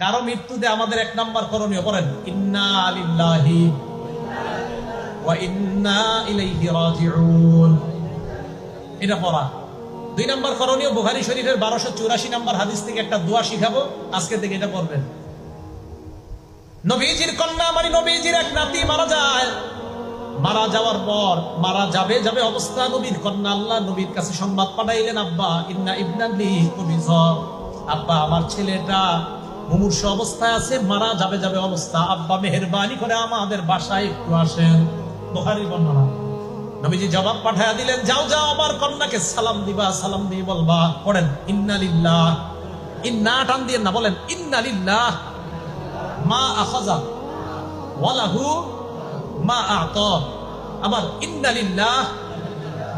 কারো মৃত্যুতে আমাদের এক নাম্বার করণীয় করেন ইন্না লিল্লাহি ওয়া ইন্না ইলাইহি রাজিউন, এটা পড়া। দুই নাম্বার করণীয় বুখারী শরীফের 1284 নাম্বার হাদিস থেকে একটা দোয়া শিখাবো, আজকে থেকে এটা পড়বেন। নবীজির কন্যা মানে নবীজির এক নাতি মারা যায়, মারা যাওয়ার পর মারা যাবে অবস্থা নবীর কন্যা আল্লাহ নবীর কাছে সংবাদ পাঠাইলেন, আব্বা ইন্না ইবনালি কুবিজ, আব্বা আমার ছেলেটা মুমূর্ষু অবস্থায় আছে, মারা যাবে অবস্থা, আব্বা মেহেরবানি করে আমাদের বাসায় একটু আসেন। বুখারীর বর্ণনা। নবীজি জবাব পাঠায়া দিলেন, যাও আমার কন্যাকে সালাম দিবা, সালাম দিয়ে বলবা, পড়েন ইন্না লিল্লাহ, ইন্না টান দিয়ে না, বলেন ইন্না লিল্লাহ মা আখাযা ওয়া লাহু মা আ'তা, আবার ইন্না লিল্লাহ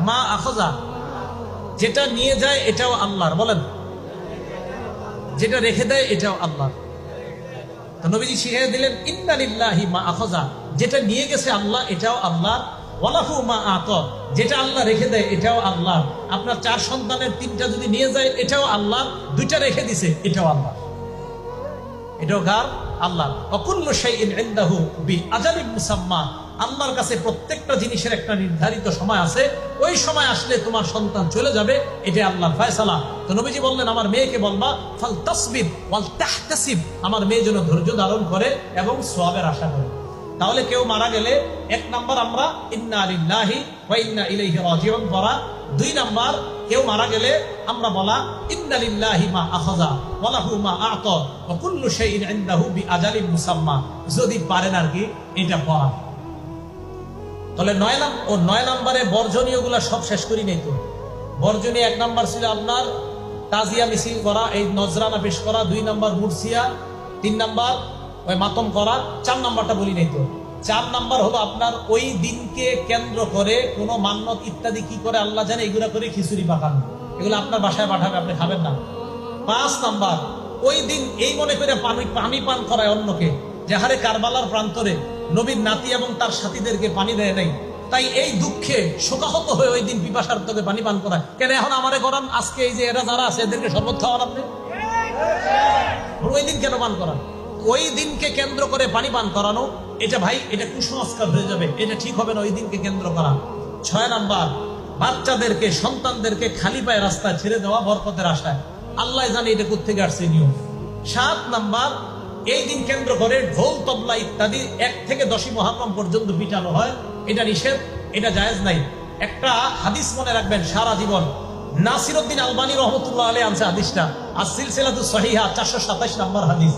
মা আখাযা, যেটা নিয়ে যায় এটাও আল্লাহর, বলেন যেটা রেখে দেয় এটাও আল্লাহর। তো নবীজি শিখিয়ে দিলেন ইন্না লিল্লাহি মা আখাযা, যেটা নিয়ে গেছে আল্লাহ এটাও আল্লাহর, ওয়া লাহু মা আ'তা, যেটা আল্লাহ রেখে দেয় এটাও আল্লাহর। আপনার 4 সন্তানের 3টা যদি নিয়ে যায় এটাও আল্লাহর, 2টা রেখে দিছে এটাও আল্লাহ, এটাও কার? আল্লাহ। ওয়া কুল্লু শাইইন ইনদাহু বিআজালিন মুসাম্মা, আল্লাহর কাছে প্রত্যেকটা জিনিসের একটা নির্ধারিত সময় আছে, ওই সময় আসলে তোমার সন্তান চলে যাবে, এটা আল্লাহর ফয়সালা। তো নবীজি বললেন আমার মেয়েকে বলবা ফাল তাসবির ওয়াল তাহতাসিব, আমার মেয়ে যেন ধৈর্য ধারণ করে এবং সওয়াবের আশা করে। তাহলে কেউ মারা গেলে 1 নাম্বার আমরা ইন্না লিল্লাহি ওয়া ইন্না ইলাইহি রাজিউন পড়া। 2 নাম্বার কেউ মারা গেলে আমরা বলা ইন্না লিল্লাহি মা আখাযা ওয়া লাহু মা আ'তা ওয়া কুল্লু শাইইন ইনদাহু বিআজালিন মুসাম্মা, যদি পারেন আর কি এটা পড়া। তাহলে 9 নম্বরে বর্জনীয় গুলা সব শেষ করি নাই। তো বর্জনীয় 1 নাম্বার ছিল আপনার তাজিয়া মিছিল করা, এই নজরানা পেশ করা, 2 নাম্বার মুরসিয়া, 3 নাম্বার ওই মাতম করা, 4 নাম্বারটা বলি নাই। তো 4 নাম্বার হলো আপনার ওই দিনকে কেন্দ্র করে কোনো মান্নত ইত্যাদি কি করে আল্লাহ জানে, এগুলা করে খিচুড়ি পাকানো, এগুলো আপনার বাসায় পাঠাবে, আপনি খাবেন না। 5 নাম্বার ওই দিন এই মনে করে পানি পান করায় অন্যকে, যে হারে কারবালার প্রান্তরে নবীর নাতি এবং তার সাথীদেরকে পানি দেয় নাই, তাই এই দুঃখে শোকাহত হয়ে ওই দিন পিপাসার্থকে পানি পান করা। কেন এখন আমারে করান, আজকে এই যে এরা যারা আছে এদেরকে শপথ খাওয়ান আপনি, ওই দিন কেন পান করান? ওই দিনকে কেন্দ্র করে পানি পান করানো, এটা ভাই এটা কুসংস্কার হয়ে যাবে, এটা ঠিক হবে না ওই দিনকে কেন্দ্র করা। 6 নাম্বার বাচ্চাদেরকে সন্তানদেরকে খালি পায়ে রাস্তায় ছেড়ে দেওয়া বরকতের আশায়, আল্লাহ জানে এটা কোত্থেকে আসছে নিয়ম। 7 নাম্বার এই দিন কেন্দ্র করে ঢোল তবলা ইত্যাদি 1 থেকে 10ই মুহররম পর্যন্ত পিটানো হয়, এটা নিষেধ, এটা জায়েজ নাই। একটা হাদিস মনে রাখবেন সারা জীবন, নাসিরউদ্দিন আলবানী রাহমাতুল্লাহ আলাইহি আনছে হাদিসটা, আর সিলসিলাতুস সহিহা 427 নাম্বার হাদিস।